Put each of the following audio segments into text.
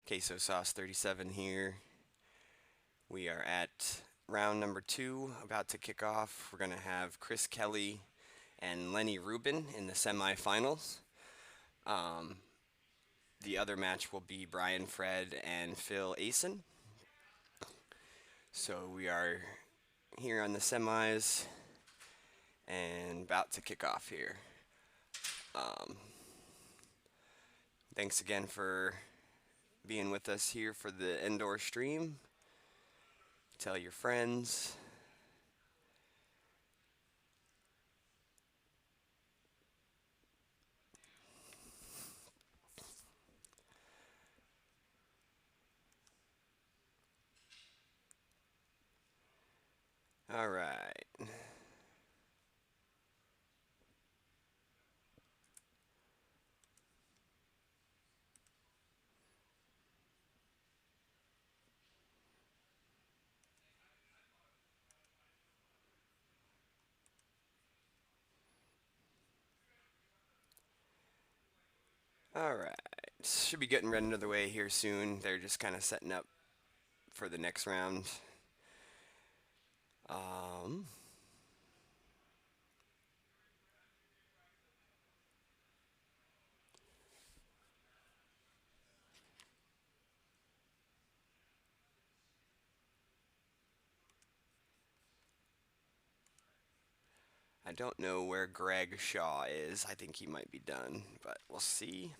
Queso Sauce 37 here. We are at round number 2, about to kick off. We're going to have Chris Kelly and Lenny Rubin in the semifinals. Um, the other match will be Brian Fred and Phil Asen. So we are here on the semis and about to kick off here. Um, Thanks again for being with us here for the Endor stream. Tell your friends. All right. All right. Should be getting ready another way here soon. They're just kind of setting up for the next round. Um, I don't know where Greg Shaw is. I think he might be done, but we'll see.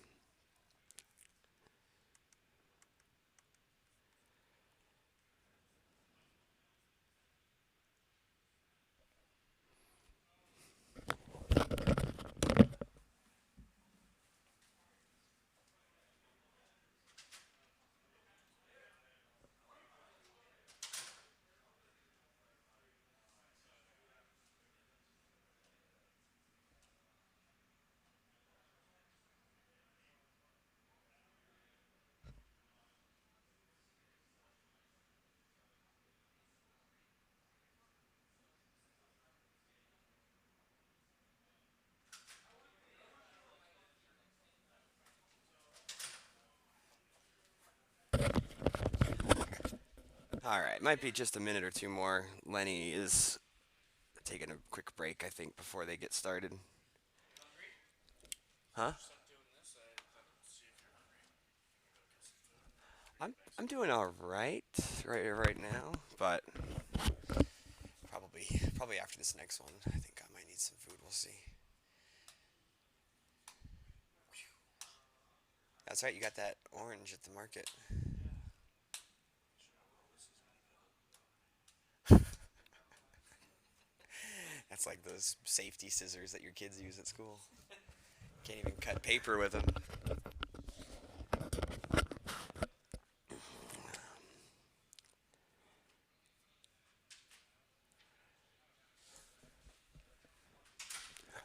All right, might be just a minute or two more. Lenny is taking a quick break, I think, before they get started. Huh? I'm doing all right now, but probably after this next one, I think I might need some food. We'll see. That's right, you got that orange at the market. That's like those safety scissors that your kids use at school. Can't even cut paper with them.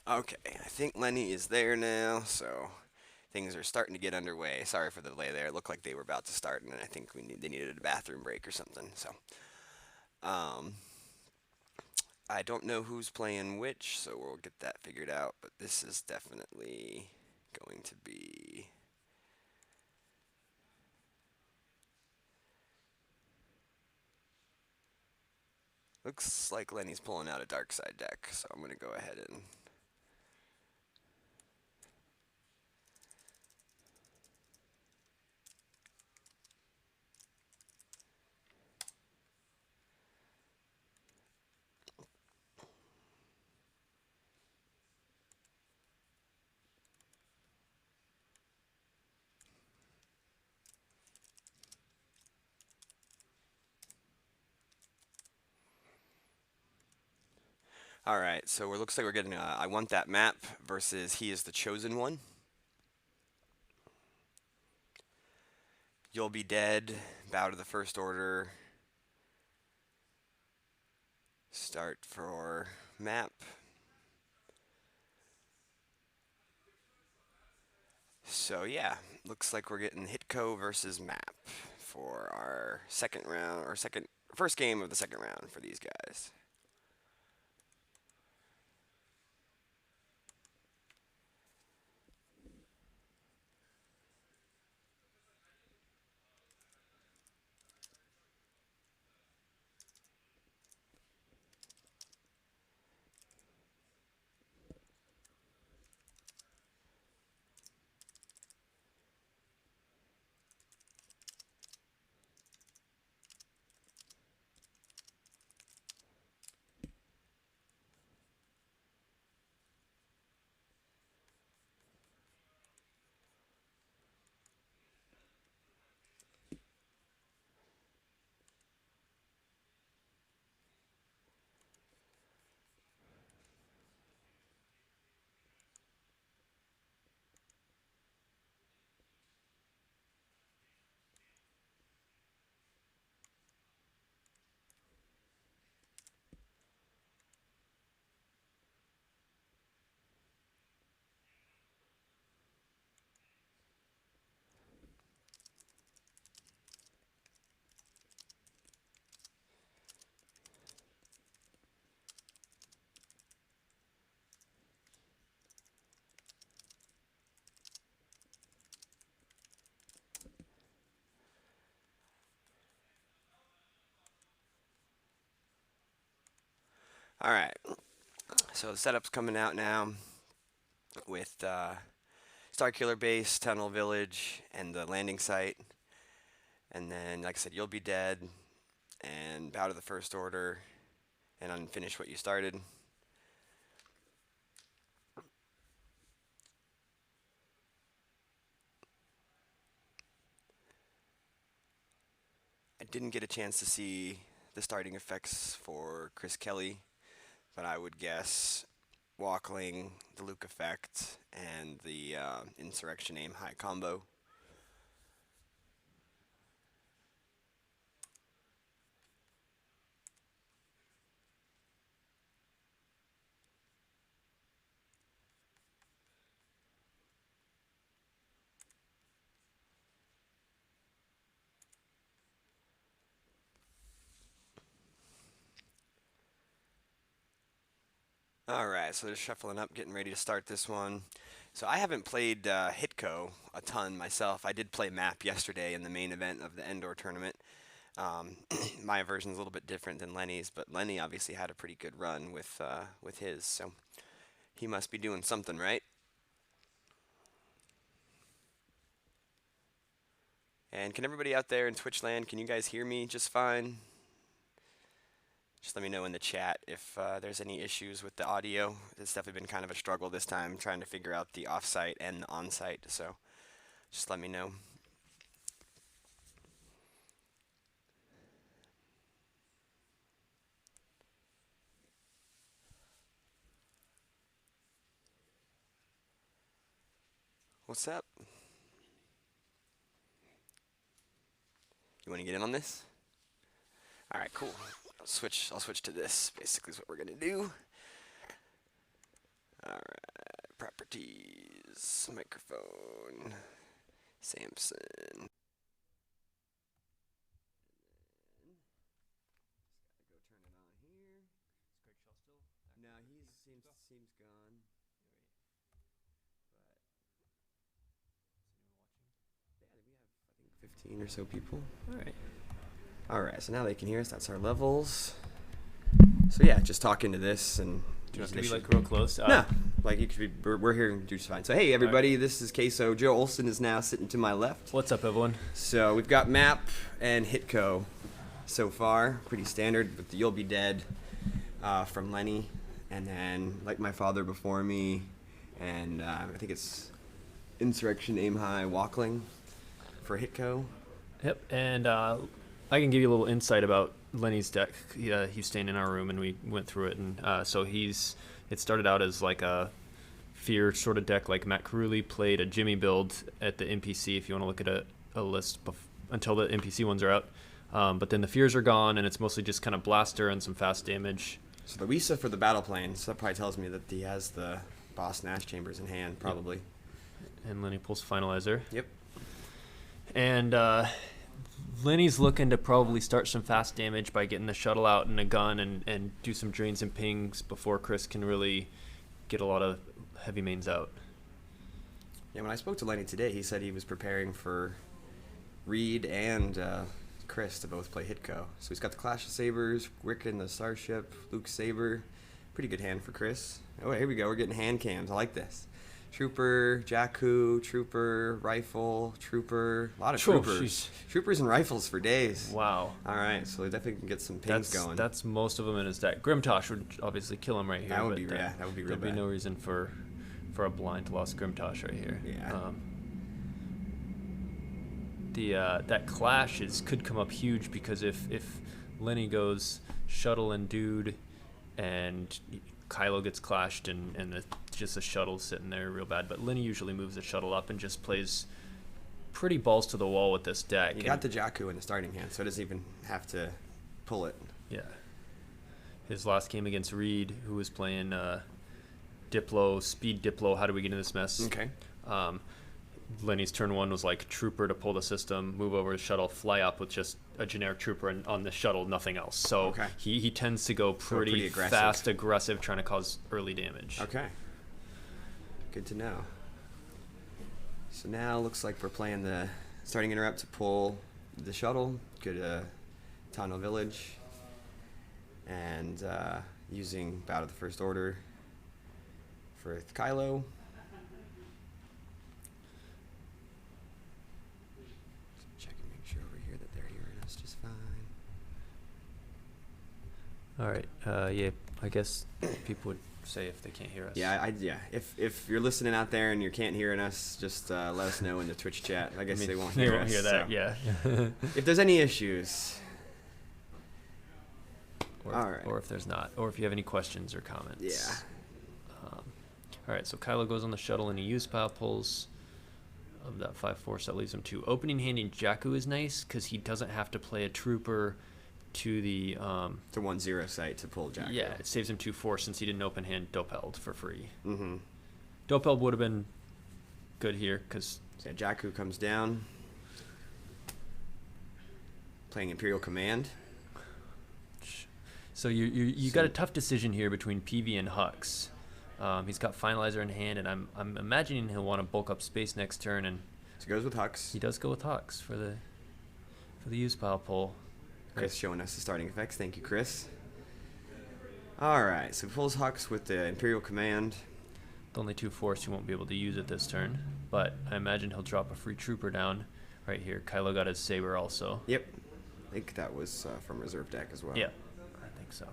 Okay, I think Lenny is there now, so things are starting to get underway. Sorry for the delay there. It looked like they were about to start, and I think they needed a bathroom break or something. So, um, I don't know who's playing which, so we'll get that figured out. But this is definitely going to be. Looks like Lenny's pulling out a dark side deck, so I'm gonna go ahead and. All right, so it looks like we're getting. I want that map versus he is the chosen one. You'll be dead. Bow to the first order. Start for map. So yeah, looks like we're getting HITCO versus map for our second round or second first game of the second round for these guys. All right. So the setup's coming out now with Starkiller Base, Tunnel Village, and the landing site. And then, like I said, you'll be dead and bow to the First Order and unfinish what you started. I didn't get a chance to see the starting effects for Chris Kelly, but I would guess Walkling, the Luke effect, and the Insurrection Aim High combo. All right, so just shuffling up, getting ready to start this one. So I haven't played HITCO a ton myself. I did play map yesterday in the main event of the Endor tournament. My version's a little bit different than Lenny's, but Lenny obviously had a pretty good run with his, so he must be doing something right. And can everybody out there in Twitch land, can you guys hear me just fine? Just let me know in the chat if there's any issues with the audio. It's definitely been kind of a struggle this time trying to figure out the off-site and the on-site, so just let me know. What's up? You want to get in on this? All right, cool. I'll switch to this. Basically, is what we're gonna do. All right, properties, microphone, Samson. Go turn it on here. No, he seems gone. But yeah, we have I think 15 or so people. All right. All right, so now they can hear us. That's our levels. So yeah, just talk into this and. Do you have to be like real close? No, like you could be. We're here and do just fine. So hey, everybody, this is Queso. Joe Olson is now sitting to my left. What's up, everyone? So we've got map and HITCO so far, pretty standard. With the You'll Be Dead from Lenny, and then Like My Father Before Me, and I think it's Insurrection Aim High Walkling for HITCO. Yep, and I can give you a little insight about Lenny's deck. He was staying in our room, and we went through it. And so it started out as like a fear sort of deck, like Matt Carulli played a Jimmy build at the NPC, if you want to look at a list until the NPC ones are out. But then the fears are gone, and it's mostly just kind of blaster and some fast damage. So the Wisa for the battle plane, so that probably tells me that he has the Boss Nash Chambers in hand, probably. Yep. And Lenny pulls Finalizer. Yep. And Lenny's looking to probably start some fast damage by getting the shuttle out and a gun and do some drains and pings before Chris can really get a lot of heavy mains out. Yeah, when I spoke to Lenny today, he said he was preparing for Reed and Chris to both play HITCO. So he's got the Clash of Sabers, Wiccan the Starship, Luke Saber. Pretty good hand for Chris. Oh, here we go. We're getting hand cams. I like this. Trooper, Jakku, Trooper, Rifle, Trooper, a lot of Troopers. Geez. Troopers and Rifles for days. Wow. All right, so they definitely can get some pings going. That's most of them in his deck. Grimtosh would obviously kill him right here. That would be rad. That would be real There'd bad. be no reason for a blind lost Grimtosh right here. Yeah. That clash could come up huge because if Lenny goes shuttle and dude and Kylo gets clashed and just a shuttle sitting there real bad, but Lenny usually moves the shuttle up and just plays pretty balls to the wall with this deck. You got the Jakku in the starting hand, so it doesn't even have to pull it. Yeah. His last game against Reed, who was playing Diplo, Speed Diplo, how do we get into this mess? Okay. Lenny's turn one was like Trooper to pull the system, move over to shuttle, fly up with just a generic Trooper and on the shuttle, nothing else. So okay. he tends to go pretty fast, aggressive, trying to cause early damage. Okay. Good to know. So now looks like we're playing the starting interrupt to pull the shuttle, go to Tano Village, and using Bow to the First Order for Kylo. Check and make sure over here that they're hearing us just fine. All right. Yeah, I guess people would say if they can't hear us. Yeah, If you're listening out there and you can't hearing us, just let us know in the Twitch chat. I guess they won't hear They won't us. hear that. So. Yeah. If there's any issues. All right. Or if there's not, or if you have any questions or comments. Yeah. All right. So Kylo goes on the shuttle and he use pile pulls of that 5-4. That leaves him 2. Opening hand in Jakku is nice because he doesn't have to play a trooper to the 1-0 site to pull Jakku. Yeah, it saves him 2-4 since he didn't open hand Dopeld for free. Mm-hmm. Dopeld would have been good here because Jakku comes down, playing Imperial Command. So you got a tough decision here between PV and Hux. He's got Finalizer in hand, and I'm imagining he'll want to bulk up space next turn, and so he goes with Hux. He does go with Hux for the use pile pull. Chris showing us the starting effects. Thank you, Chris. All right, so he pulls Hux with the Imperial Command. The only 2 force, he won't be able to use it this turn, but I imagine he'll drop a free trooper down right here. Kylo got his saber also. Yep, I think that was from reserve deck as well. Yeah, I think so.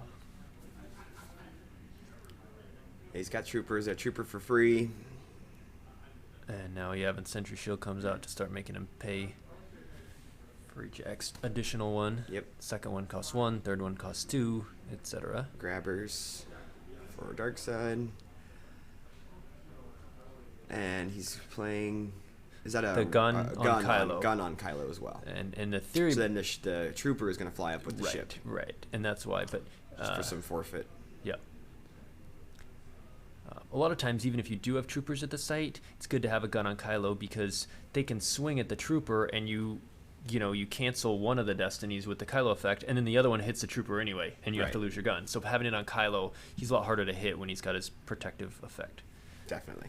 He's got troopers. A trooper for free. And now and Sentry Shield comes out to start making him pay for each additional one. Yep. Second one costs 1, third one costs 2, etc. Grabbers for Dark Side. And he's playing. Is that the gun on Kylo? Gun on Kylo as well. And the theory. So then the trooper is going to fly up with the ship. Right, and that's why. But just for some forfeit. Yeah. A lot of times, even if you do have troopers at the site, it's good to have a gun on Kylo because they can swing at the trooper, and you cancel one of the destinies with the Kylo effect, and then the other one hits the trooper anyway, and you have to lose your gun. So having it on Kylo, he's a lot harder to hit when he's got his protective effect. Definitely.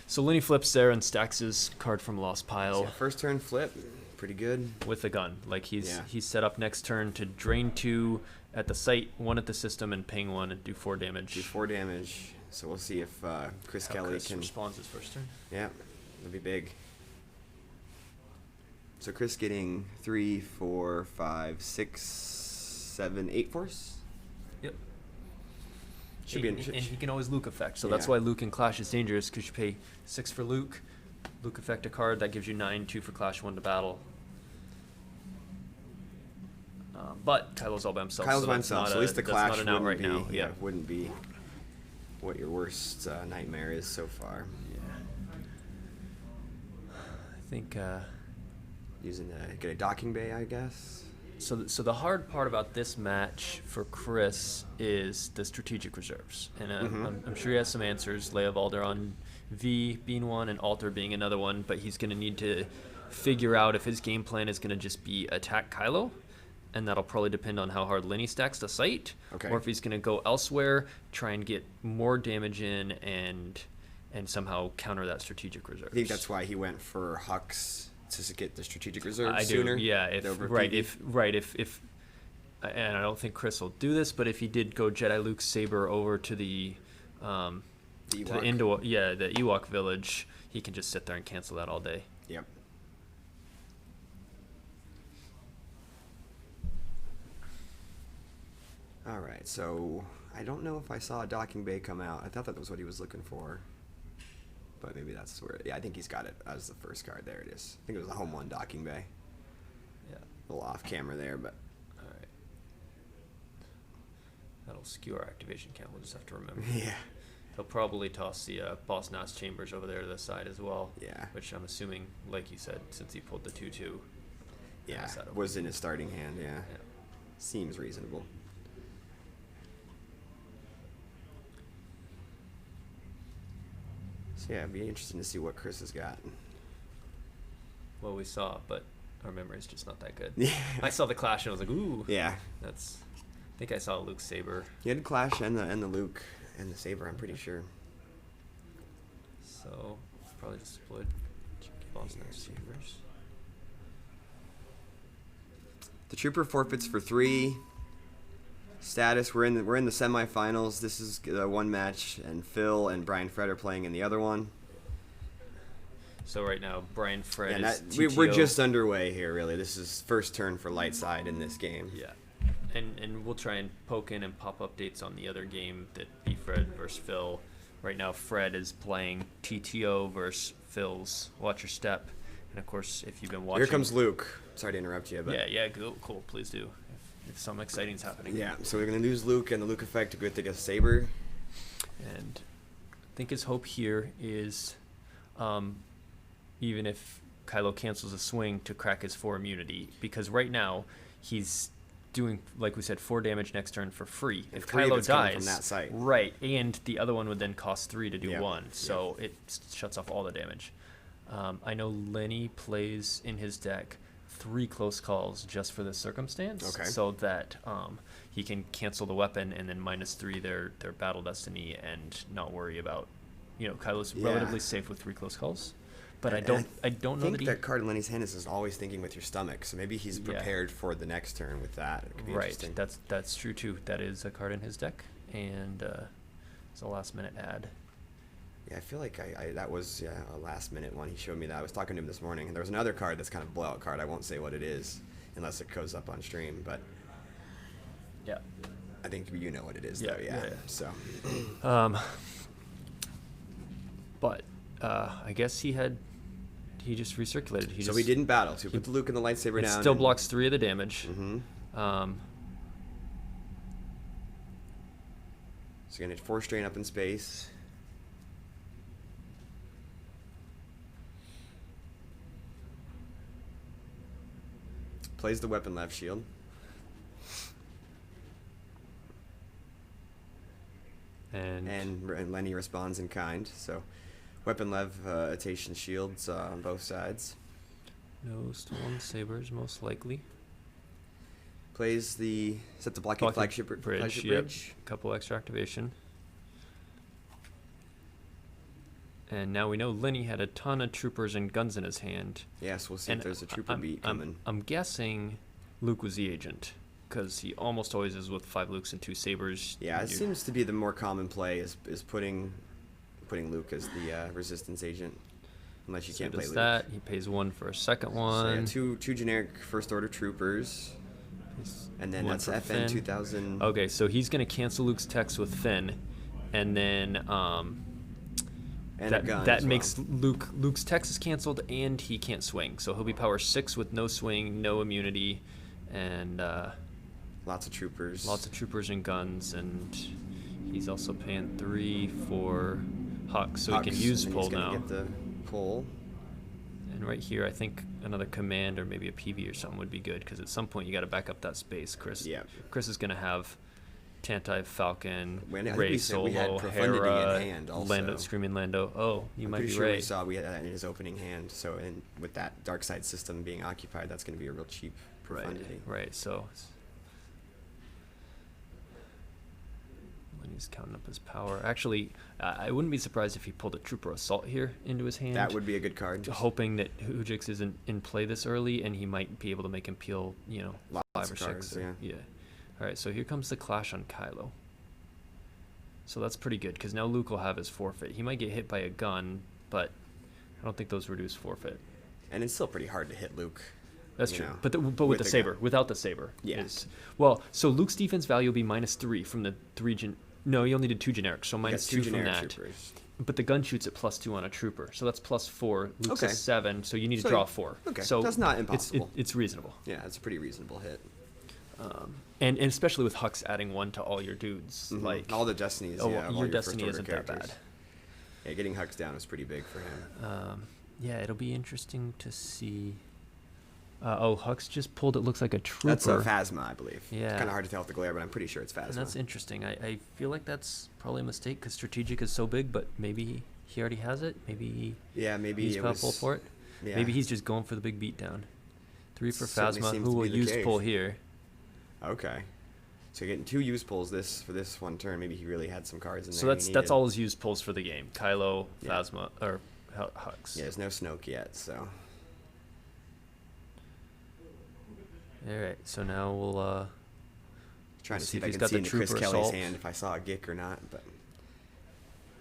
So Lenny flips there and stacks his card from Lost Pile. So first turn flip, pretty good. With the gun. Like he's set up next turn to drain 2 at the site, 1 at the system, and ping 1 and do 4 damage. Do 4 damage. So we'll see if Chris Kelly can responds his first turn. Yeah, that'll be big. So Chris getting 3, 4, 5, 6, 7, 8 force. Yep. And he can always Luke effect, so that's why Luke in Clash is dangerous because you pay 6 for Luke. Luke effect a card that gives you 9, 2 for Clash, 1 to battle. But Kylo's all by himself. Kylo's by himself, so at least the Clash wouldn't be what your worst nightmare is so far. Yeah. I think using get a docking bay, I guess. So the hard part about this match for Chris is the strategic reserves, and I'm sure he has some answers. Leia Valder V being one, and Alter being another one, but he's going to need to figure out if his game plan is going to just be attack Kylo, and that'll probably depend on how hard Lenny stacks the site, or if he's going to go elsewhere, try and get more damage in, and somehow counter that strategic reserve. I think that's why he went for Hux to get the strategic reserve I sooner. do, yeah. If and I don't think Chris will do this, but if he did go Jedi Luke saber over to the Endor, the Ewok village, he can just sit there and cancel that all day. Yep. All right, so I don't know if I saw a docking bay come out. I thought that was what he was looking for, but maybe that's where. Yeah, I think he's got it as the first card. There it is. I think it was a home 1 docking bay. Yeah, a little off camera there, but all right. That'll skew our activation count. We'll just have to remember. Yeah. He'll probably toss the Boss Nass chambers over there to the side as well. Yeah. Which I'm assuming, like you said, since he pulled the 2/2. Yeah, was in his starting hand. Yeah. Seems reasonable. So yeah, it'd be interesting to see what Chris has got. Well, we saw, but our memory's just not that good. Yeah. I saw the Clash and I was like, ooh. Yeah. I think I saw Luke saber. He had Clash and the Luke and the saber, I'm pretty sure. So probably just split Boss Nass sabers. The trooper forfeits for 3. status. We're in the semifinals. This is one match, and Phil and Brian Fred are playing in the other one. So right now, Brian Fred And is we're TTO. just underway here, really. This is first turn for Lightside in this game. Yeah. And we'll try and poke in and pop updates on the other game that be Fred versus Phil. Right now, Fred is playing TTO versus Phil's Watch Your Step. And of course, if you've been watching... Here comes Luke. Sorry to interrupt you, but... Yeah, cool. Please do. If something exciting's happening. Yeah, so we're going to lose Luke and the Luke effect to go take a Saber. And I think his hope here is, even if Kylo cancels a swing, to crack his 4 immunity. Because right now, he's doing, like we said, 4 damage next turn for free. And If 3 of Kylo it's coming dies, from that site. right, and the other one would then cost 3 to do Yeah. 1, so it shuts off all the damage. I know Lenny plays in his deck 3 close calls just for this circumstance, Okay. so that he can cancel the weapon and then -3 their battle destiny and not worry about, Kylo's Yeah. relatively safe with 3 close calls. But I And don't know think that he... that card in Lenny's hand is always thinking with your stomach, so maybe he's Yeah. prepared for the next turn with that. It could be Right, interesting. that's true too. That is a card in his deck, and it's a last minute add. Yeah, I feel like that was a last minute one. He showed me that. I was talking to him this morning, and there was another card that's kind of a blowout card. I won't say what it is unless it goes up on stream, but Yeah. I think you know what it is, Yeah, though. Yeah. yeah. So But I guess he just recirculated. so we didn't battle. So we put the Luke and the lightsaber It down. still blocks 3 of the damage. Mm-hmm. So you're gonna hit 4 strain up in space. Plays the weapon left shield. And Lenny responds in kind. So weapon levitation shields on both sides. No stolen sabers, most likely. Plays the set the blocking flagship bridge. Yep. Couple extra activation. And now we know Lenny had a ton of troopers and guns in his hand. Yes, we'll see if there's a trooper beat coming. I'm guessing Luke was the agent, because he almost always is with 5 Lukes and 2 sabers. Yeah, it seems to be the more common play is putting Luke as the resistance agent, unless you can't play Luke. That he pays 1 for a second one. So yeah, two generic first order troopers, and then One that's for FN Finn. 2000. Okay, so he's gonna cancel Luke's text with Finn, and then And a gun that as well. makes Luke's text is canceled, and he can't swing. So he'll be power 6 with no swing, no immunity, and lots of troopers. lots of troopers and guns, and he's also paying 3 for Hux, so he can use and pull he's gonna now. Get the pull. And right here, I think another command or maybe a PV or something would be good, because at some point you got to back up that space. Chris is going to have Tantai, Falcon, I think Ray we said we had Solo, Profundity in Hera, hand also. Lando, Screaming Lando. Oh, you I'm might pretty be sure right. we saw we had that in his opening hand. So with that dark side system being occupied, that's going to be a real cheap Profundity. Right. So when he's counting up his power, actually, I wouldn't be surprised if he pulled a Trooper Assault here into his hand. That would be a good card. Hoping that Hujix isn't in play this early, and he might be able to make him peel, Lots 5 of or 6. cards, yeah. All right, so here comes the clash on Kylo. So that's pretty good, because now Luke will have his forfeit. He might get hit by a gun, but I don't think those reduce forfeit. And it's still pretty hard to hit Luke. That's you true. know, But with the saber, without the saber. Yeah. So Luke's defense value will be -3 from the 3 No, he only did 2 generics, so You got -2 from generic that. troopers. But the gun shoots at +2 on a trooper, so that's +4. Luke's a Okay. 7, so you need to So draw 4. okay, so that's not impossible. It's reasonable. Yeah, it's a pretty reasonable hit. And especially with Hux adding 1 to all your dudes, Mhm. like all the destinies. oh, Yeah, of all your your destiny first order isn't that characters. bad. Yeah, getting Hux down is pretty big for him. Yeah, it'll be interesting to see. Hux just pulled. It looks like a trooper. That's a Phasma, I believe. Yeah. It's kind of hard to tell with the glare, but I'm pretty sure it's Phasma. And that's interesting. I feel like that's probably a mistake, because strategic is so big, but maybe he already has it. Maybe maybe he's it powerful was, for it. Yeah. Maybe he's just going for the big beatdown. 3 for Certainly Phasma, seems who to will be the use case. pull here. Okay. So you're getting 2 use pulls for this one turn. Maybe he really had some cards in there. So he that's needed. all his use pulls for the game. Kylo, Yeah. Phasma, or Hux. Yeah, there's no Snoke yet, so. All right, so now we'll Trying to Let's see if if I he's can got see the into Chris Trooper Kelly's Assault. hand if I saw a Gick or not, but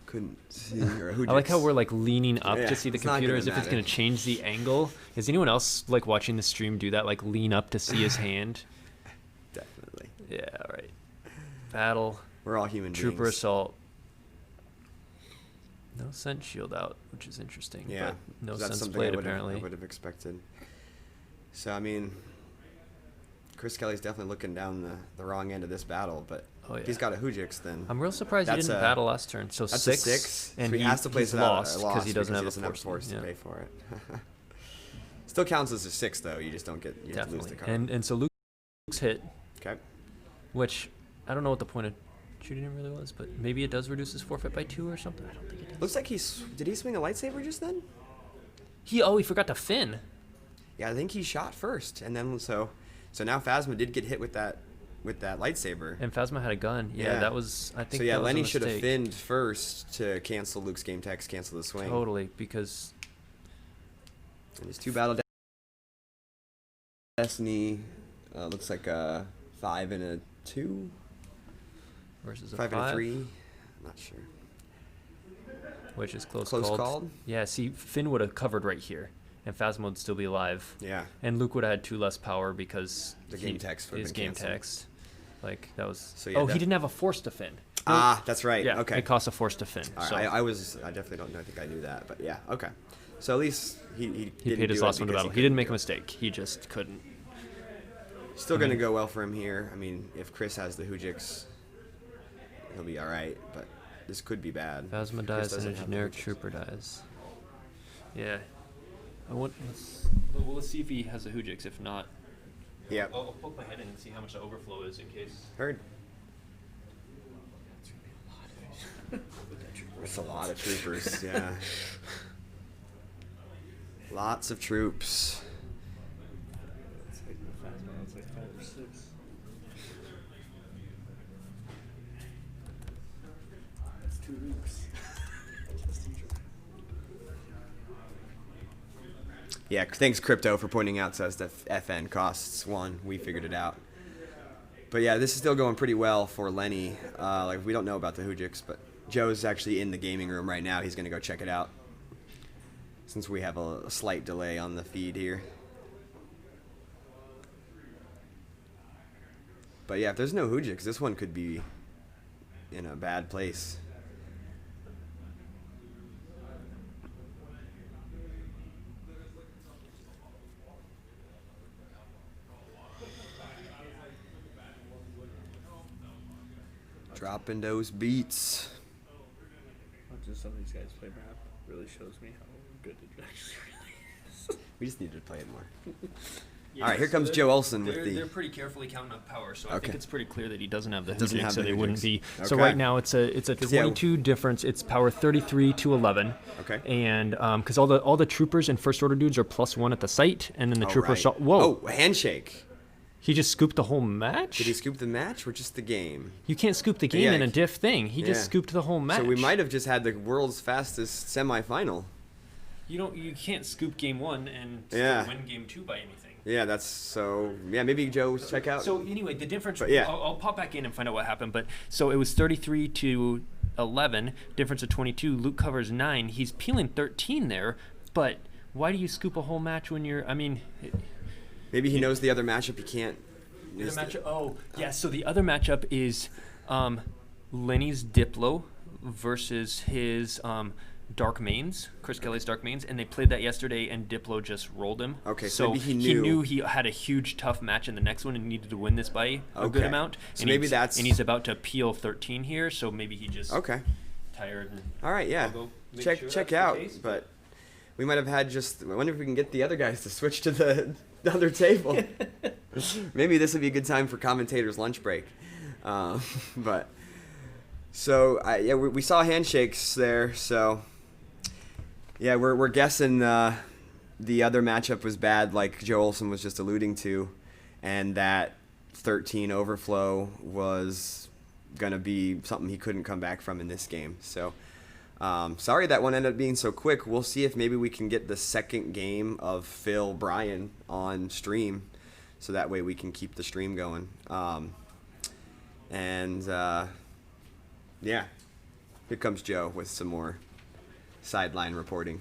couldn't see. Or who I like how we're like leaning up Yeah, to see the it's not computer gonna as if it's matter. going to change the angle. Is anyone else like watching the stream do that? Like lean up to see his hand? Definitely. Yeah, all right. Battle, We're all human Trooper beings. Assault. No sense shield out, which is interesting. Yeah. But no that's sense something played I apparently. would have expected. So, I mean, Chris Kelly's definitely looking down the wrong end of this battle, but Oh, if he's yeah. got a Hujix, then I'm real surprised he That's didn't a- battle last turn. So that's six, a 6. and so he has to place he's it out lost a loss because he doesn't have a force force to yeah. pay for it. Still counts as a 6, though. You just don't get you have to lose Definitely. the card. And so Luke's hit, Okay. which I don't know what the point of shooting him really was, but maybe it does reduce his forfeit by 2 or something. I don't think it does. Looks like did he swing a lightsaber just then? He forgot to fin. Yeah, I think he shot first, and then so now Phasma did get hit with that lightsaber. And Phasma had a gun. Yeah, Yeah. that was I think. So yeah, that was a Lenny should have mistake. finned first to cancel Luke's game text, cancel the swing. Totally, because And his 2 battle destiny looks like a 5 and a 2, versus a 5 5, and a 3. Not sure. which is close Close called. called? Yeah, see, Finn would have covered right here, and Phasma would still be alive. Yeah. And Luke would have had 2 less power because The game text would have his been game canceled. text. Like that was. So, yeah, he didn't have a force to fin. Ah, that's right. Yeah. Okay. It costs a force to fin. All So right. I definitely don't know. I think I knew that, but yeah. Okay. So at least he he didn't paid his do it last one to because battle. He didn't make a do it. mistake. He just couldn't. Still going to go well for him here. I mean, if Chris has the Hujix, he'll be all right, but this could be bad. Phasma Chris dies doesn't and a have the generic Hujix. trooper dies. Yeah. Let's see if he has a Hujix. If not, Yeah. I'll poke my head in and see how much the overflow is in case. Heard. It's a lot of troopers, yeah. Lots of troops. It's like the Phasma, it's like 5 or 6. That's 2 weeks. Just teacher. Yeah, thanks Crypto for pointing out to us that FN costs 1. We figured it out. But yeah, this is still going pretty well for Lenny. Like we don't know about the Hujix, but Joe's actually in the gaming room right now. He's gonna go check it out. Since we have a slight delay on the feed here. But yeah, if there's no Hujix, this one could be in a bad place. Dropping those beats. Watching some of these guys play map really shows me how good it actually really is. We just needed to play it more. Yeah, All right, here so comes they're- Joe Olsen with they're the. pretty carefully counting up power, so I Okay. think it's pretty clear that he doesn't have the Doesn't Hujix, have so the they wouldn't Hujix. be. So Okay. right now it's a 'Cause, yeah, 22 difference. It's power 33 to 11. Okay. And because all the troopers and first order dudes are +1 at the site, and then the Oh, trooper right. shot. Whoa! Oh, a handshake. He just scooped the whole match. Did he scoop the match or just the game? You can't scoop the game Yeah, in a diff thing. He yeah. just scooped the whole match. So we might have just had the world's fastest semifinal. You can't scoop game 1 and Yeah. win game 2 by anything. Yeah, that's so. Yeah, maybe Joe check out. So anyway, the difference. But yeah. I'll pop back in and find out what happened. But so it was 33 to 11, difference of 22. Luke covers 9. He's peeling 13 there. But why do you scoop a whole match when you're? I mean, Maybe he knows the other matchup. He can't. the is matchup. Oh, yeah. So the other matchup is Lenny's Diplo versus his Dark Mains, Chris Kelly's Dark Mains, and they played that yesterday, and Diplo just rolled him. Okay, so maybe he he knew- knew he had a huge tough match in the next one and needed to win this by a good Okay. amount. So and maybe he's, that's- and he's about to peel 13 here, so maybe he just Okay. tired. And All right. Yeah. I'll go make Check sure check that's the out. case, But we might have had just. I wonder if we can get the other guys to switch to the other table. Maybe this would be a good time for commentators' lunch break. But so yeah, we saw handshakes there. So yeah, we're guessing the other matchup was bad, like Joe Olsen was just alluding to, and that 13 overflow was gonna be something he couldn't come back from in this game. So sorry that one ended up being so quick. We'll see if maybe we can get the second game of Phil Bryan on stream, so that way we can keep the stream going. And, yeah, here comes Joe with some more sideline reporting.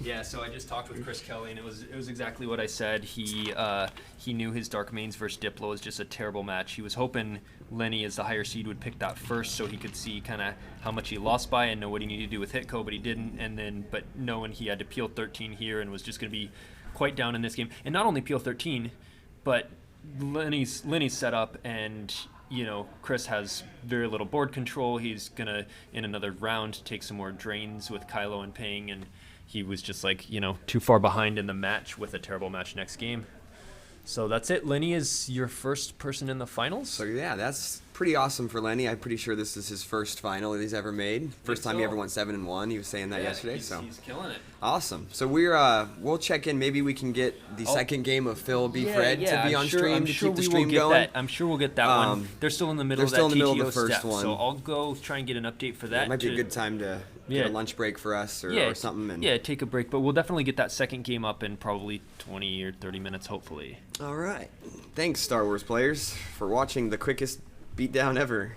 Yeah, so I just talked with Chris Kelly, and it was exactly what I said. He knew his Dark Mains versus Diplo was just a terrible match. He was hoping Lenny, as the higher seed, would pick that first, so he could see kind of how much he lost by and know what he needed to do with HITCO, but he didn't. And then, but knowing he had to peel 13 here and was just going to be quite down in this game, and not only peel 13, but Lenny's set up, and Chris has very little board control. He's gonna in another round take some more drains with Kylo and Ping, and he was just like, too far behind in the match with a terrible match next game. So that's it. Lenny is your first person in the finals. So, yeah, that's pretty awesome for Lenny. I'm pretty sure this is his first final that he's ever made. First time he ever went 7-1. He was saying that yesterday. He's killing it. Awesome. So we'll check in. Maybe we can get the second game of Phil B. Fred to be on stream to keep the stream going. I'm sure we'll get that one. They're still in the middle of that TTO first step, one. so I'll go try and get an update for that. It might be a good time to get a lunch break for us or something. And take a break. But we'll definitely get that second game up in probably 20 or 30 minutes, hopefully. All right. Thanks, Star Wars players, for watching the quickest beatdown ever.